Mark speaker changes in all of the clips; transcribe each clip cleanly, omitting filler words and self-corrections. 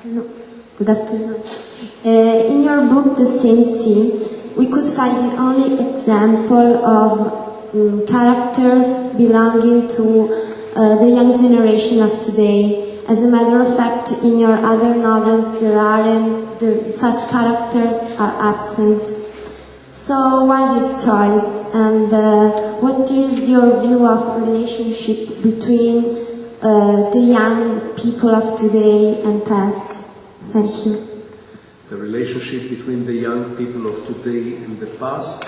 Speaker 1: No. Good afternoon. In your book, The Same Sea, we could find the only example of characters belonging to the young generation of today. As a matter of fact, in your other novels, there aren't, such characters are absent. So why this choice? And what is your view of relationship between the young people of today and past? Thank you.
Speaker 2: The relationship between the young people of today and the past,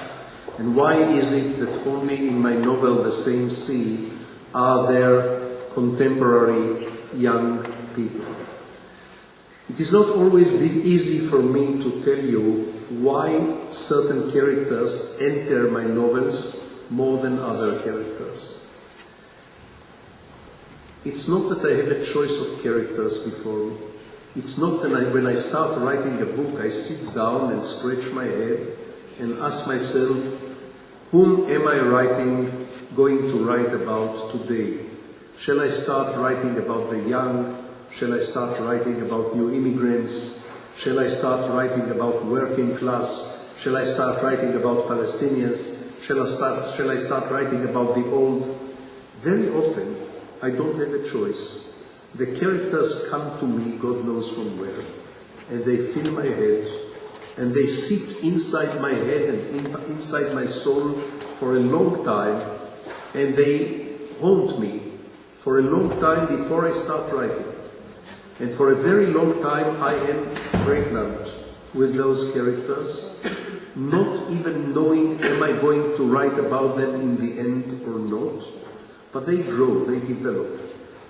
Speaker 2: and why is it that only in my novel The Same Sea are there contemporary young people? It is not always easy for me to tell you why certain characters enter my novels more than other characters. It's not that I have a choice of characters before me. It's not that when I start writing a book, I sit down and scratch my head and ask myself, whom am I going to write about today? Shall I start writing about the young? Shall I start writing about new immigrants? Shall I start writing about working class? Shall I start writing about Palestinians? Shall I start writing about the old? Very often, I don't have a choice. The characters come to me, God knows from where, and they fill my head, and they sit inside my head and inside my soul for a long time, and they haunt me for a long time before I start writing. And for a very long time I am pregnant with those characters, not even knowing am I going to write about them in the end or not, but they grow, they develop.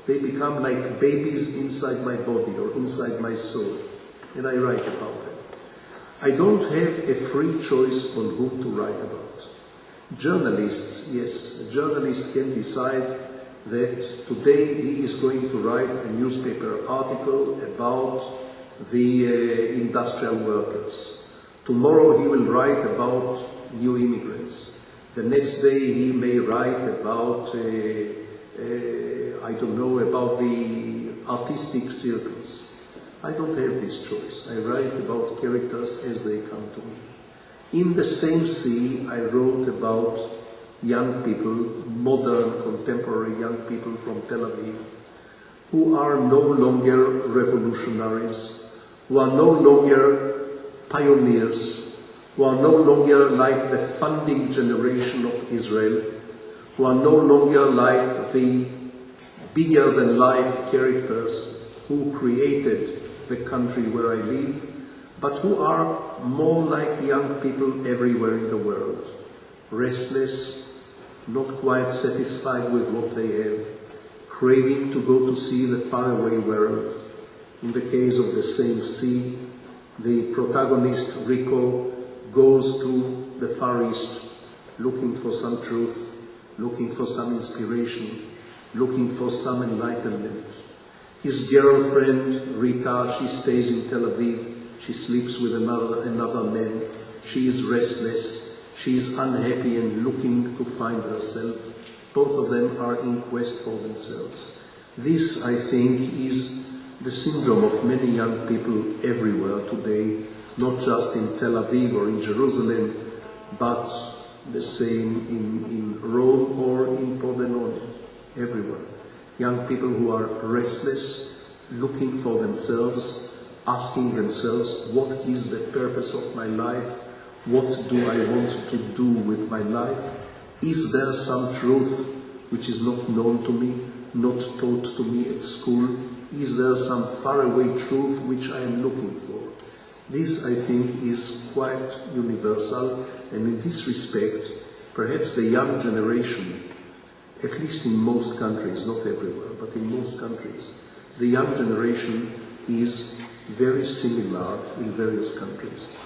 Speaker 2: They become like babies inside my body or inside my soul, and I write about them. I don't have a free choice on whom to write about. Journalists, yes, a journalist can decide that today he is going to write a newspaper article about the industrial workers. Tomorrow he will write about new immigrants. The next day he may write about I don't know, about the artistic circles. I don't have this choice. I write about characters as they come to me. In The Same Sea, I wrote about young people, modern, contemporary young people from Tel Aviv, who are no longer revolutionaries, who are no longer pioneers, who are no longer like the founding generation of Israel, who are no longer like the bigger-than-life characters who created the country where I live, but who are more like young people everywhere in the world, restless, not quite satisfied with what they have, craving to go to see the faraway world. In the case of The Same Sea, the protagonist, Rico, goes to the Far East, looking for some truth, looking for some inspiration, looking for some enlightenment. His girlfriend, Rita, she stays in Tel Aviv. She sleeps with another man. She is restless. She is unhappy and looking to find herself. Both of them are in quest for themselves. This, I think, is the syndrome of many young people everywhere today, not just in Tel Aviv or in Jerusalem, but the same in Rome or in Pordenone. Everywhere. Young people who are restless, looking for themselves, asking themselves, what is the purpose of my life? What do I want to do with my life? Is there some truth which is not known to me, not taught to me at school? Is there some faraway truth which I am looking for? This, I think, is quite universal, and in this respect, perhaps the young generation, at least in most countries, not everywhere, but in most countries, the young generation is very similar in various countries.